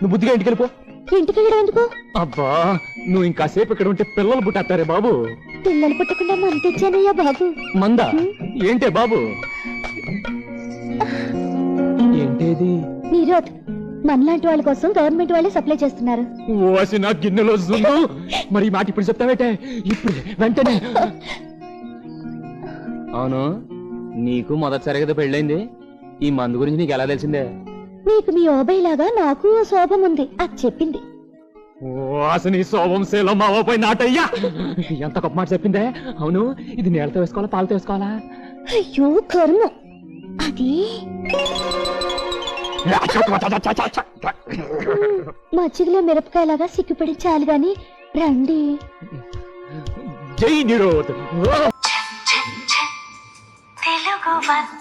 నువ్వు బుద్ధిగా ఇంటికి వెళ్ళిపో. ఇంటికి వెళ్ళడం ఎందుకు? అబ్బా నువ్వు ఇంకాసేపు ఇక్కడ ఉంటే పిల్లలు పుట్టేస్తారే బాబు. పిల్లలు పుట్టకుండా మన తెచ్చానయ్యా బాబు. మందా ఏంటే బాబు? ఏంటేది? నీరోత్ మనలాంటి వాళ్ళ కోసం గవర్నమెంట్ వాళ్ళే సప్లై చేస్తున్నారు. ఓసి నా గిన్నెలో జున్ను. మరి ఈ మాట ఇప్పుడు చెప్తావేటే? ఇప్పుడు వెంటనే. అవును నీకు మొదటిసారి కదా పెళ్ళైంది. ఈ మందు గురించి నీకు ఎలా తెలిసిందే? నీకు మీ ఓబై లాగా నాకు శోభం ఉంది, అది చెప్పింది. అసలు ఈ శోభం శీలం మా ఓపై నాటయ్యా. ఎంత గొప్ప మాట చెప్పిందే. అవును ఇది నీళ్ళతో వేసుకోవాలా పాలతో వేసుకోవాలా? అయ్యో కర్మ. అది మజ్జిగలో మిరపకాయలాగా సిగ్గుపడి చాలు గాని రండి. జై నిరోధ్. తెలుగు వన్